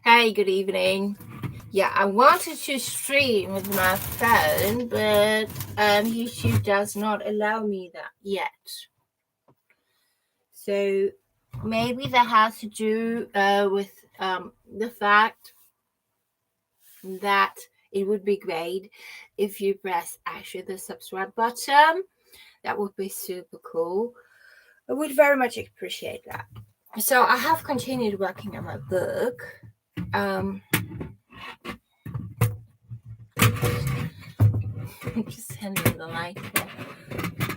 Hey, good evening. Yeah, I wanted to stream with my phone, but YouTube does not allow me that yet. So maybe that has to do with the fact that it would be great if you press actually the subscribe button. That would be super cool. I would very much appreciate that. So I have continued working on my book. Um, just handing the light here.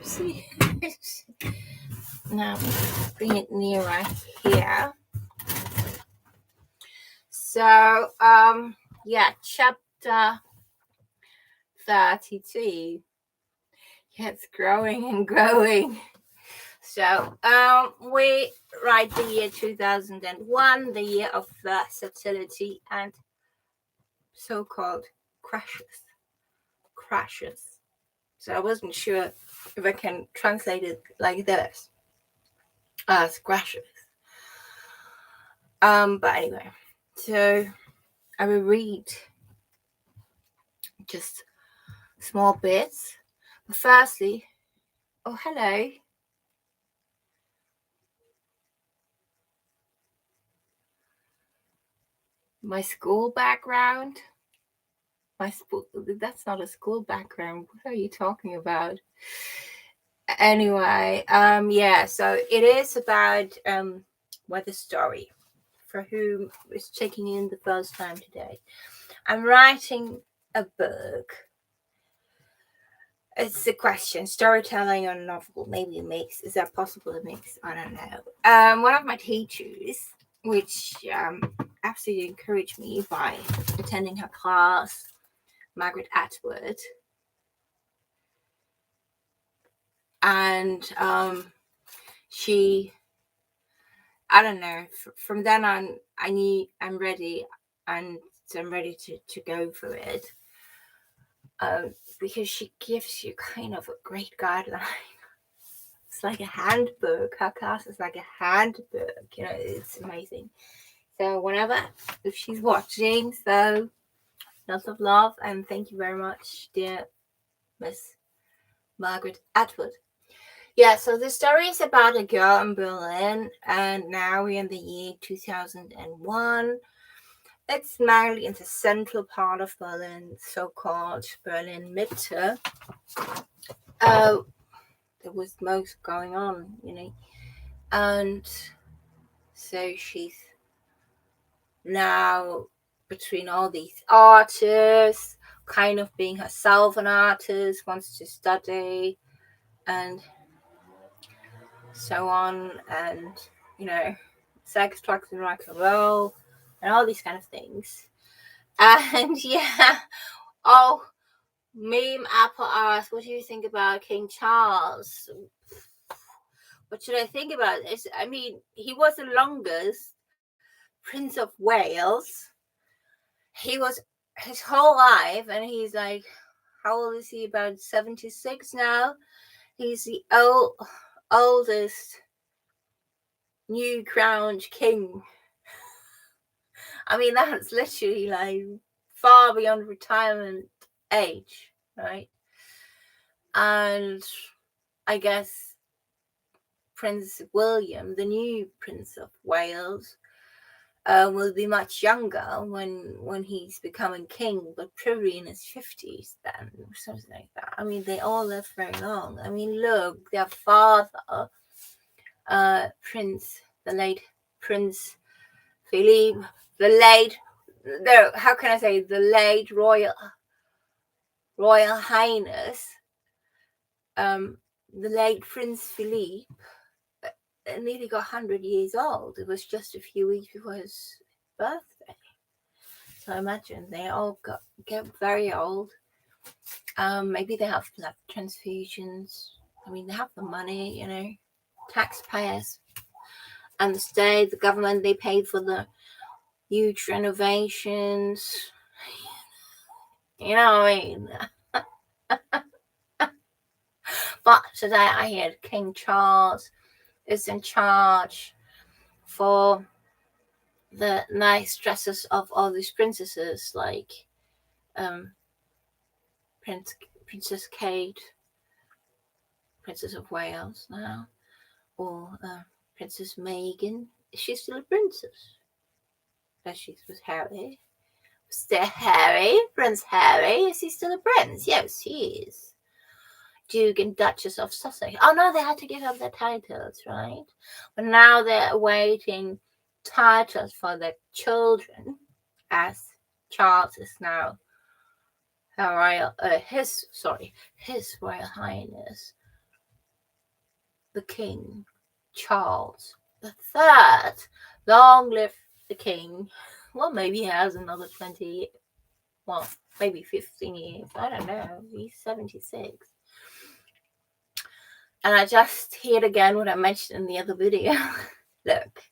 See, now bring it nearer here. So, yeah, chapter 32. Yeah, it's growing and growing. So, we write the year 2001, the year of versatility and so-called crashes. So I wasn't sure if I can translate it like this as crashes. But anyway, so I will read just small bits. But firstly, oh hello. My school background. That's not a school background. What are you talking about? Anyway, yeah, so it is about weather story for whom is checking in the first time today. I'm writing a book. It's a question: storytelling or novel? Maybe a mix. Is that possible? A mix? I don't know. One of my teachers, which absolutely encouraged me by attending her class, Margaret Atwood, and she, I don't know. From then on, I knew I'm ready, and so I'm ready to go for it. Because she gives you kind of a great guideline. It's like a handbook. Her class is like a handbook. It's amazing. So whenever, if she's watching, so lots of love and thank you very much, dear Miss Margaret Atwood. Yeah, so the story is about a girl in Berlin, and now we're in the year 2001. It's mainly in the central part of Berlin, so-called Berlin Mitte. There was most going on, and so she's now between all these artists, kind of being herself an artist, wants to study, and so on, and sex, drugs, and rock and roll, and all these kind of things. And yeah, oh, Meme Apple asked, what do you think about King Charles? What should I think about this? I mean, he was the longest Prince of Wales. He was his whole life, and he's like, how old is he? About 76 now. He's the oldest new crowned king. I mean, that's literally like far beyond retirement age, right? And I guess Prince William, the new Prince of Wales, will be much younger when he's becoming king, but probably in his 50s then, or something like that. I mean, they all live very long. I mean, look, their father, the late Prince Philippe, how can I say, the late Royal Highness, the late Prince Philippe, nearly got 100 years old. It was just a few weeks before his birthday. So imagine they all get very old. Maybe they have blood transfusions. I mean, they have the money, taxpayers and the state, the government, they pay for the huge renovations. You know what I mean? But today I heard King Charles is in charge for the nice dresses of all these princesses, like Princess Kate, Princess of Wales now, or Princess Meghan. Is she still a princess? That she's with Harry. Still Harry, Prince Harry. Is he still a prince? Yes, he is. Duke and Duchess of Sussex. Oh no, they had to give up their titles, right? But now they're awaiting titles for their children, as Charles is now His Royal Highness the King Charles the Third. Long live the King. Well, maybe he has another 20 years. Well, maybe 15 years. I don't know. He's 76. And I just heard again what I mentioned in the other video. Look.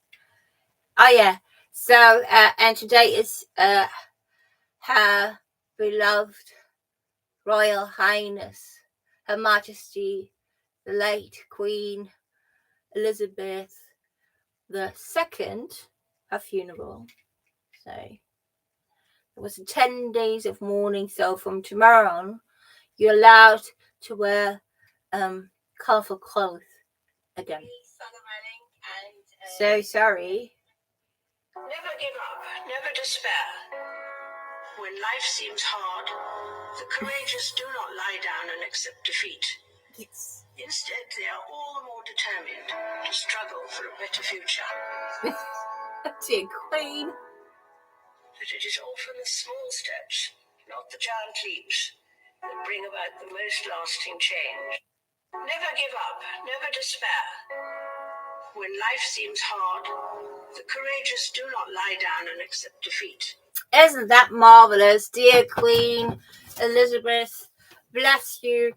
Oh, yeah. So, and today is her beloved Royal Highness, Her Majesty, the late Queen Elizabeth II, her funeral. So, it was 10 days of mourning. So, from tomorrow on, you're allowed to wear colourful clothes again. So sorry. Never give up, never despair. When life seems hard, the courageous do not lie down and accept defeat. Yes. Instead, they are all the more determined to struggle for a better future. Dear Queen. But it is often the small steps, not the giant leaps, that bring about the most lasting change. Never give up, never despair. When life seems hard, the courageous do not lie down and accept defeat. Isn't that marvelous, dear Queen Elizabeth? Bless you.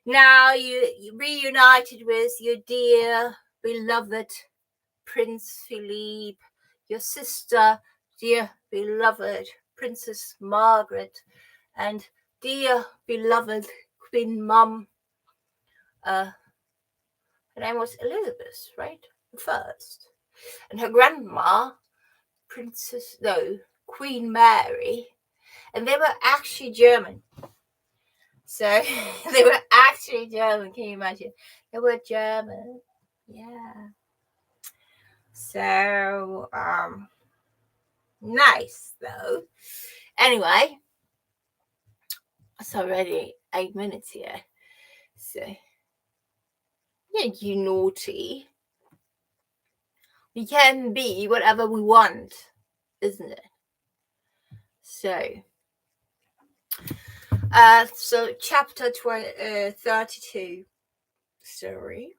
Now you reunited with your dear, beloved Prince Philippe, your sister, dear, beloved Princess Margaret, and dear, beloved Queen Mum. Her name was Elizabeth, right? First. And her grandma, Queen Mary, and they were actually German. So they were actually German. Can you imagine? They were German. Yeah. So nice though. Anyway, it's already 8 minutes here. So yeah, you naughty. We can be whatever we want, isn't it? So chapter 32 story.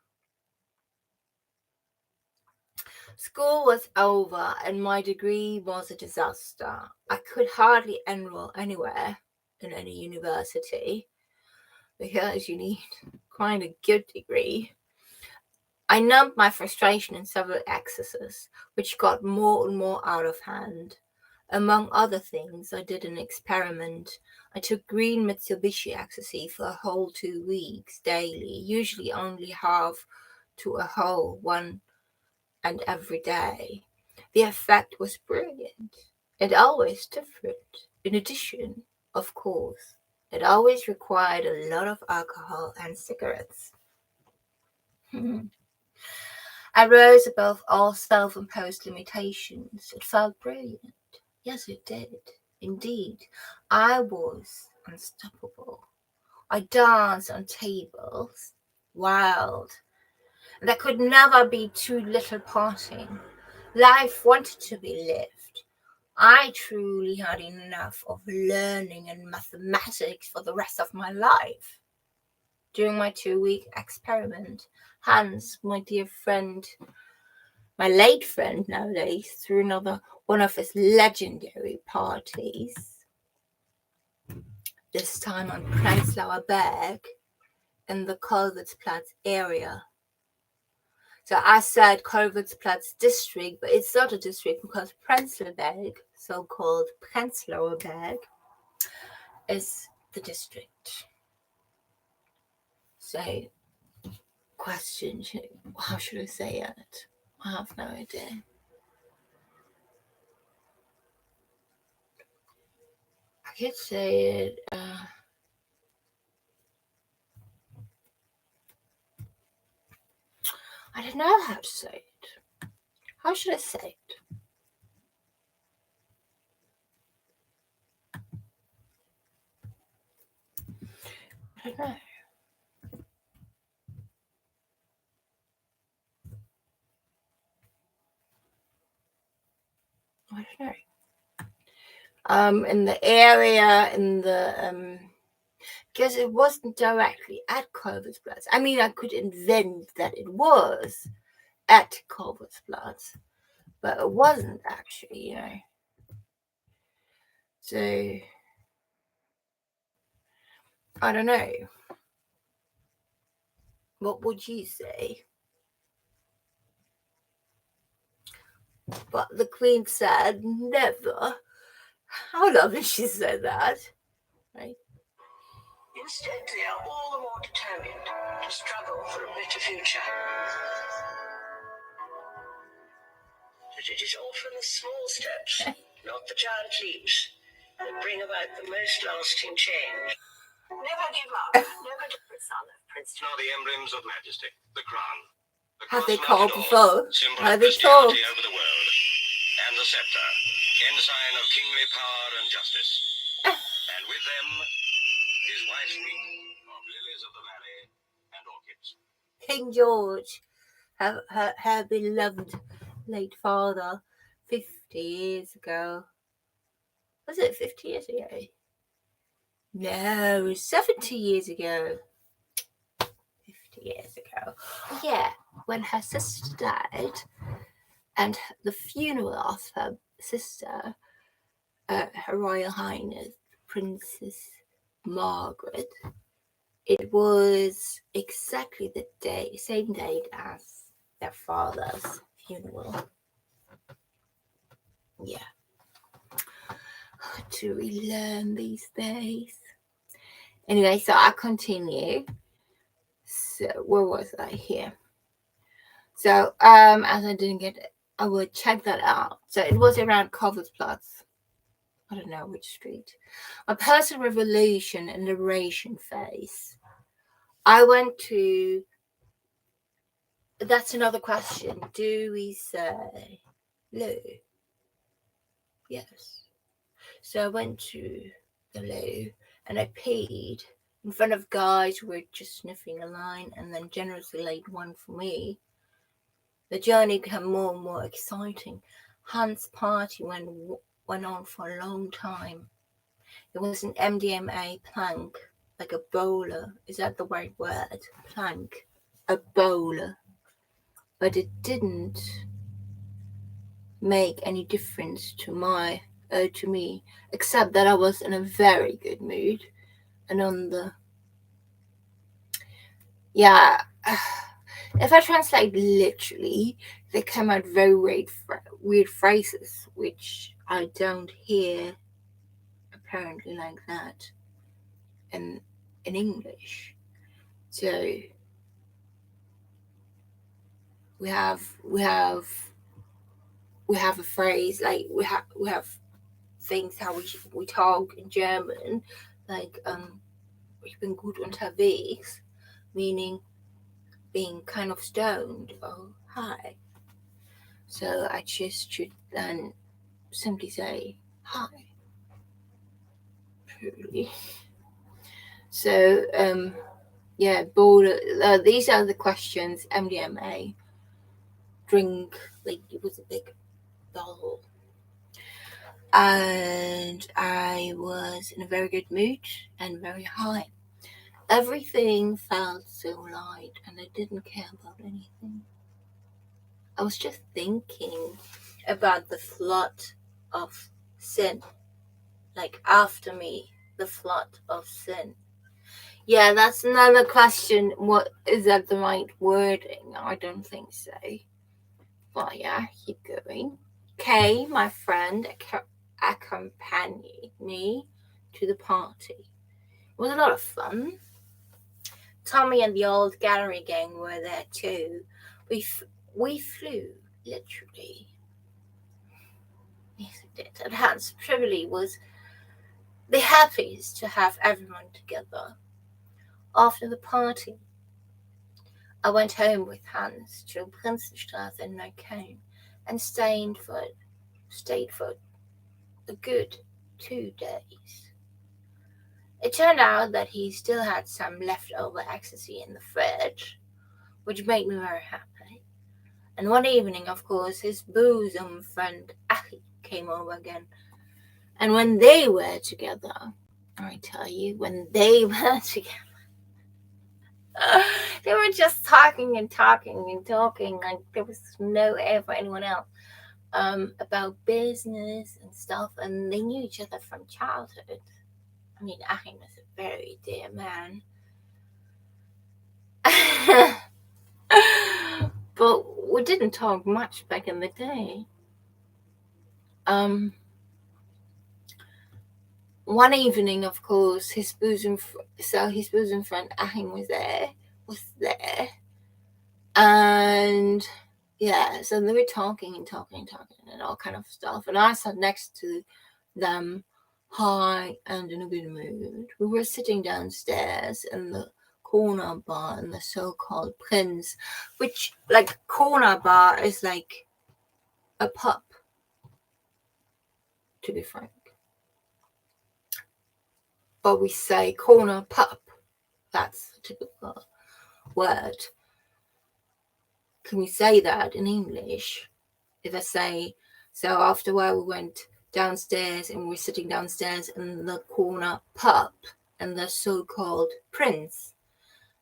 School was over and my degree was a disaster. I could hardly enroll anywhere in any university because you need quite a good degree. I numbed my frustration in several excesses, which got more and more out of hand. Among other things, I did an experiment. I took green Mitsubishi ecstasy for a whole 2 weeks daily, usually only half to a whole one and every day. The effect was brilliant and always different. In addition, of course, it always required a lot of alcohol and cigarettes. I rose above all self-imposed limitations. It felt brilliant. Yes, it did. Indeed, I was unstoppable. I danced on tables, wild. There could never be too little parting. Life wanted to be lived. I truly had enough of learning and mathematics for the rest of my life. During my 2-week experiment, Hans, my dear friend, my late friend nowadays, threw another one of his legendary parties. This time on Prenzlauer Berg in the Kolwitzplatz area. So I said Kolwitzplatz district, but it's not a district because Prenzlauer Berg, so-called Prenzlauer Berg, is the district. So, question, how should I say it? I have no idea. could say it. I don't know how to say it. How should I say it? I don't know. I don't know. In the area, because it wasn't directly at Culver's Platz. I mean, I could invent that it was at Culver's Platz, but it wasn't actually, So, I don't know. What would you say? But the Queen said, never. How lovely she said that, right? Instead, they are all the more determined to struggle for a better future. But it is often the small steps, not the giant leaps, that bring about the most lasting change. Never give up. Never to the son of Princeton. Are the emblems of majesty, the crown. The Have they cross called mounted before? orb, symbol Have of they told? Christianity over the world. And the scepter, ensign of kingly power and justice. And with them, his wife's wreath of lilies of the valley and orchids. King George, her beloved late father, 50 years ago. Was it 50 years ago? No, 70 years ago. 50 years ago. Yeah, when her sister died, and the funeral of her sister, Her Royal Highness Princess Margaret, it was exactly the same date as their father's funeral. Yeah. To relearn these days. Anyway, so I continue. So where was I here? So as I didn't get it, I would check that out. So it was around Culver's Platz. I don't know which street. A personal revolution and liberation phase. I went to. That's another question. Do we say Lou? Yes. So I went to the loo and I peed in front of guys who were just sniffing a line and then generously laid one for me. The journey became more and more exciting. Hans' party went on for a long time. It was an MDMA plank, like a bowler. Is that the right word? Plank. A bowler. But it didn't make any difference to me, except that I was in a very good mood. And if I translate literally, they come out very weird phrases, which I don't hear apparently like that in English. So we have a phrase like we have things how we talk in German, like ich bin gut unterwegs, meaning being kind of stoned or high. So I just should then simply say hi. Truly. So border. These are the questions. MDMA. Drink, like it was a big bottle. And I was in a very good mood and very high. Everything felt so light and I didn't care about anything. I was just thinking about the flood of sin. Like after me, the flood of sin. Yeah, that's another question. What is that the right wording? I don't think so. But yeah, keep going. Kay, my friend, accompanied me to the party. It was a lot of fun. Tommy and the old gallery gang were there too. We flew, literally. Yes, it did. And Hans Tribbley was the happiest to have everyone together. After the party, I went home with Hans to Prinzenstraße in Neukölln and stayed for a good 2 days. It turned out that he still had some leftover ecstasy in the fridge, which made me very happy. And one evening, of course, his bosom friend Achi came over again. And when they were together, I tell you, when they were together, they were just talking and talking and talking, like there was no air for anyone else, about business and stuff, and they knew each other from childhood. I mean, Achim was a very dear man. But we didn't talk much back in the day. One evening, of course, his bosom friend Achim was there, and yeah, so they were talking and all kind of stuff, and I sat next to them, high and in a good mood. We were sitting downstairs in the corner bar in the so-called Prinz, which, like, corner bar is like a pub, to be frank. But we say corner pub. That's the typical word. Can we say that in English? If I say, so after a while we went downstairs and we're sitting downstairs in the corner pub and the so-called Prinz,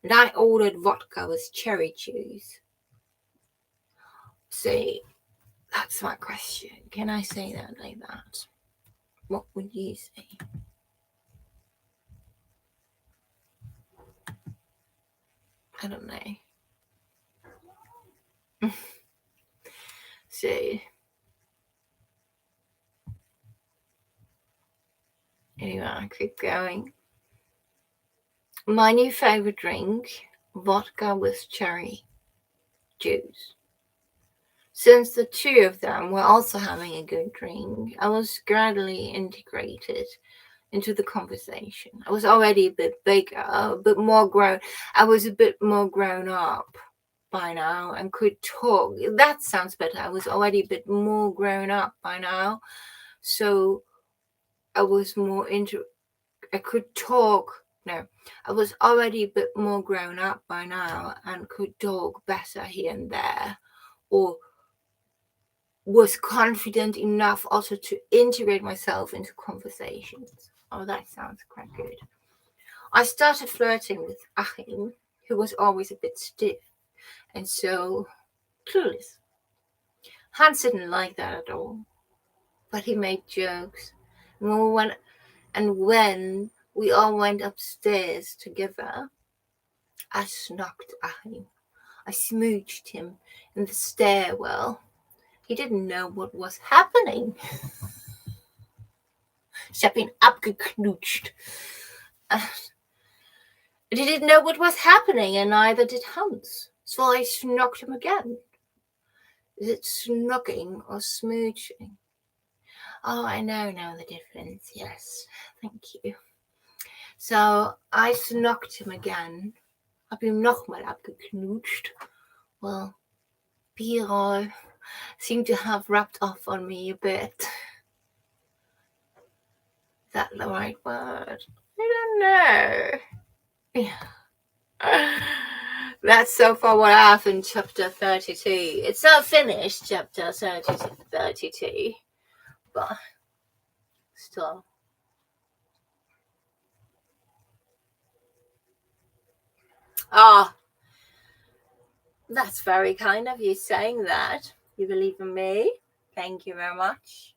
and I ordered vodka with cherry juice. See, that's my question. Can I say that like that? What would you say? I don't know. So, anyway, I keep going. My new favorite drink, vodka with cherry juice. Since the two of them were also having a good drink, I was gradually integrated into the conversation. I was already a bit bigger, a bit more grown. I was a bit more grown up by now and could talk. That sounds better. I was already a bit more grown up by now, so I was more I could talk. No, I was already a bit more grown up by now and could talk better here and there, or was confident enough also to integrate myself into conversations. Oh, that sounds quite good. I started flirting with Achim, who was always a bit stiff and so clueless. Hans didn't like that at all, but he made jokes. And when we all went upstairs together, I snugged Achim. I smooched him in the stairwell. He didn't know what was happening. Ich hab ihn abgeknutscht. He didn't know what was happening, and neither did Hans. So I snugged him again. Is it snugging or smooching? Oh, I know now the difference. Yes, thank you. So I snugged him again. Hab ihm nochmal abgeknutscht. Well, B-roll seemed to have rubbed off on me a bit. Is that the right word? I don't know. Yeah. That's so far what I have in chapter 32. It's not finished, chapter 32, but still. Ah, that's very kind of you saying that. You believe in me. Thank you very much.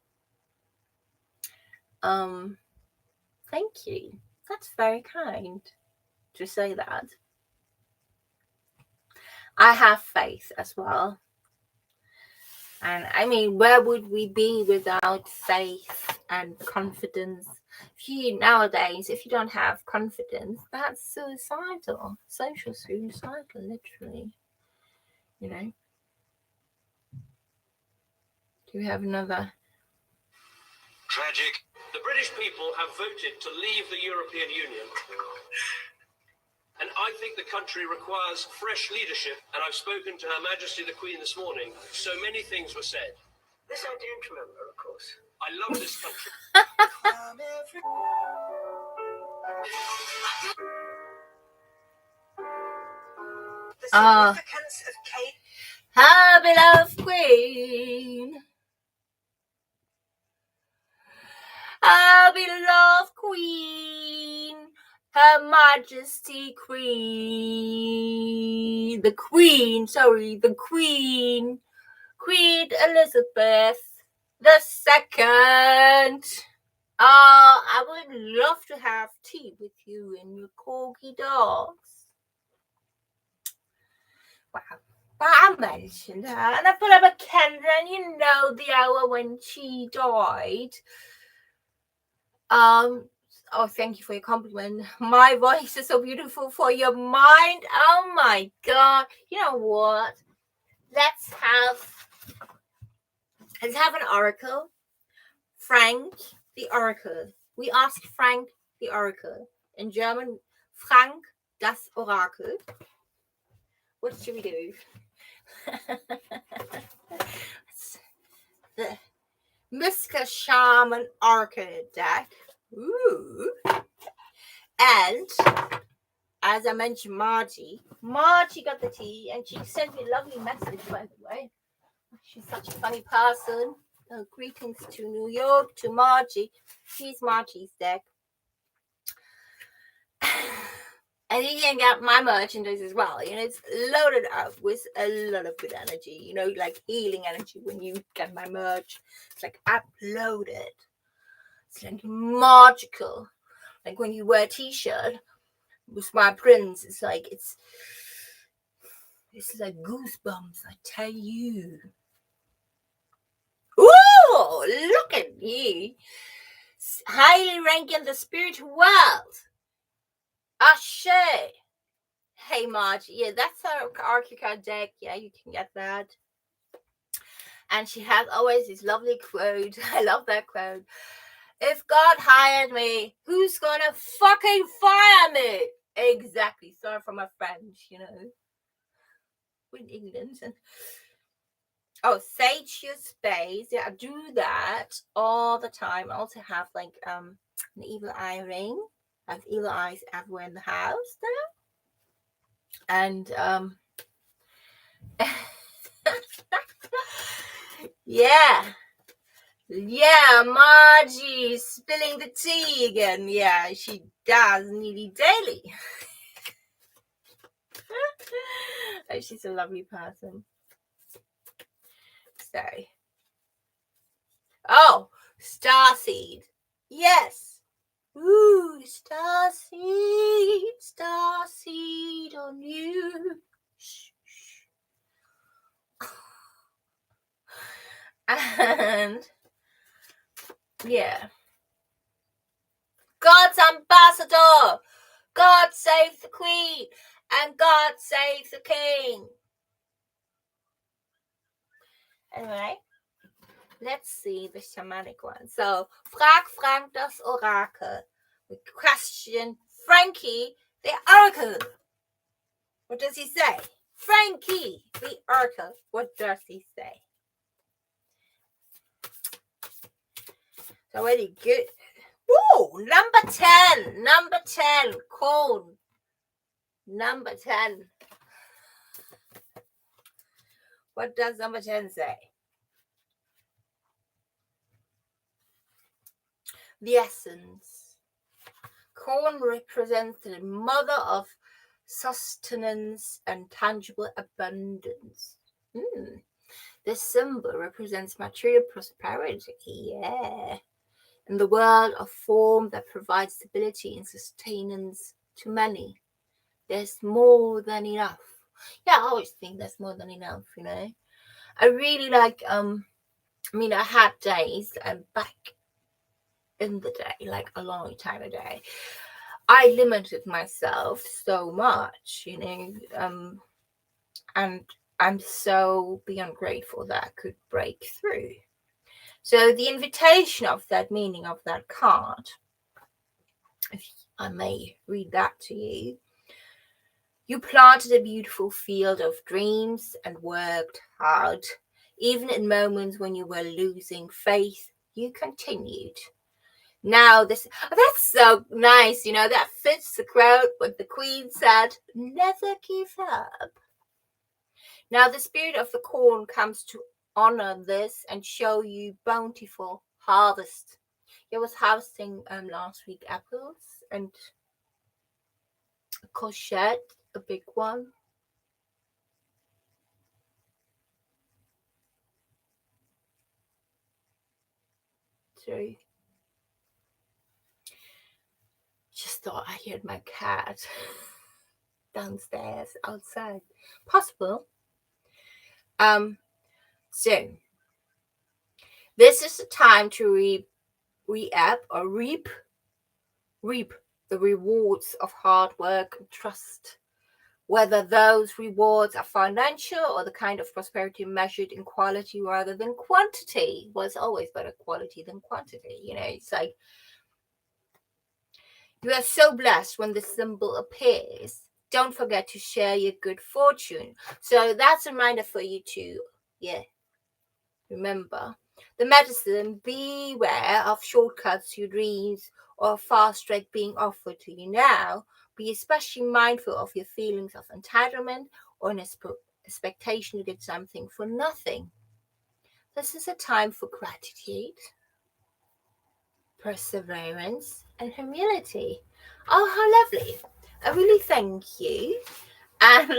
Thank you. That's very kind to say that. I have faith as well. And I mean, where would we be without faith and confidence? Nowadays, if you don't have confidence, that's suicidal, social suicidal, literally. You know. Do we have another? Tragic The British people have voted to leave the European Union. And I think the country requires fresh leadership. And I've spoken to Her Majesty the Queen this morning. So many things were said. This I don't remember, of course. I love this country. The significance of Kate. Her beloved Queen. Her beloved Queen. Her Majesty Queen. The Queen. Queen Elizabeth II. I would love to have tea with you and your corgi dogs. Wow. But I mentioned her and I put up a candle, and you know the hour when she died. Oh, thank you for your compliment. My voice is so beautiful for your mind. Oh my God. You know what? Let's have an oracle. Frank the Oracle. We ask Frank the Oracle. In German, Frank das Orakel. What should we do? The Mr. Shaman Oracle deck. Ooh. And as I mentioned, Margie got the tea, and she sent me a lovely message, by the way. She's such a funny person. Greetings to New York, to Margie. Here's Margie's deck. And you can get my merchandise as well. You know, it's loaded up with a lot of good energy. You know, like healing energy when you get my merch. It's like uploaded. It's like magical. Like when you wear a t-shirt with my prints, it's like it's like goosebumps, I tell you. Ooh, look at you. Highly ranking in the spiritual world. Ashe. Hey, Margie. Yeah, that's our Archicard deck. Yeah, you can get that. And she has always this lovely quote. I love that quote. If God hired me, who's gonna fucking fire me? Exactly. Sorry for my French, you know. We're in England. Oh, sage your space. Yeah, I do that all the time. I also have like an evil eye ring. I have evil eyes everywhere in the house now. And yeah, Margie spilling the tea again. Yeah, she does nearly daily. Oh, she's a lovely person. So, oh, starseed. Yes. Ooh, starseed on you. Shh, shh. And yeah, God's ambassador. God save the Queen and God save the King. Anyway, let's see the shamanic one. So, frag Frank das Orakel. We question Frankie the Oracle. What does he say? Frankie the Oracle. What does he say? So, really good. Ooh, number 10. Number 10. Corn. Number 10. What does number 10 say? The essence. Corn represents the mother of sustenance and tangible abundance. This symbol represents material prosperity. Yeah. In the world of form that provides stability and sustenance to many, there's more than enough. Yeah, I always think there's more than enough, you know. I really like, I had days back in the day, like a long time ago, I limited myself so much, you know, and I'm so beyond grateful that I could break through. So the invitation of that meaning of that card, if I may read that to you. You planted a beautiful field of dreams and worked hard. Even in moments when you were losing faith, you continued. Now that's so nice, that fits the quote what the Queen said, never give up. Now the spirit of the corn comes to honor this and show you bountiful harvest. I was harvesting last week apples and a courgette, a big one. So just thought I heard my cat downstairs outside. Possible. So this is the time to reap the rewards of hard work and trust. Whether those rewards are financial or the kind of prosperity measured in quality rather than quantity. Well, it's always better quality than quantity. It's like you are so blessed when this symbol appears. Don't forget to share your good fortune. So that's a reminder for you to, remember. The medicine, beware of shortcuts to your dreams or a fast track being offered to you now. Be especially mindful of your feelings of entitlement or an expectation to get something for nothing. This is a time for gratitude, perseverance, and humility. Oh, how lovely. I really thank you. And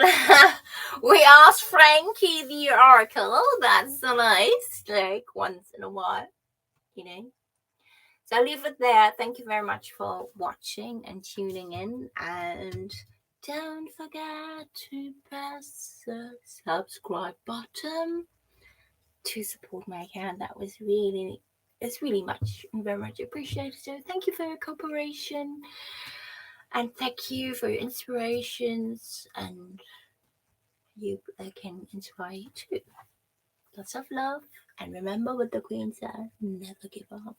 we asked Frankie the Oracle. That's so nice. Like once in a while, So I'll leave it there. Thank you very much for watching and tuning in. And don't forget to press the subscribe button to support my account. It's really very much appreciated. So thank you for your cooperation. And thank you for your inspirations, and you can inspire you too. Lots of love, and remember what the Queen said, never give up.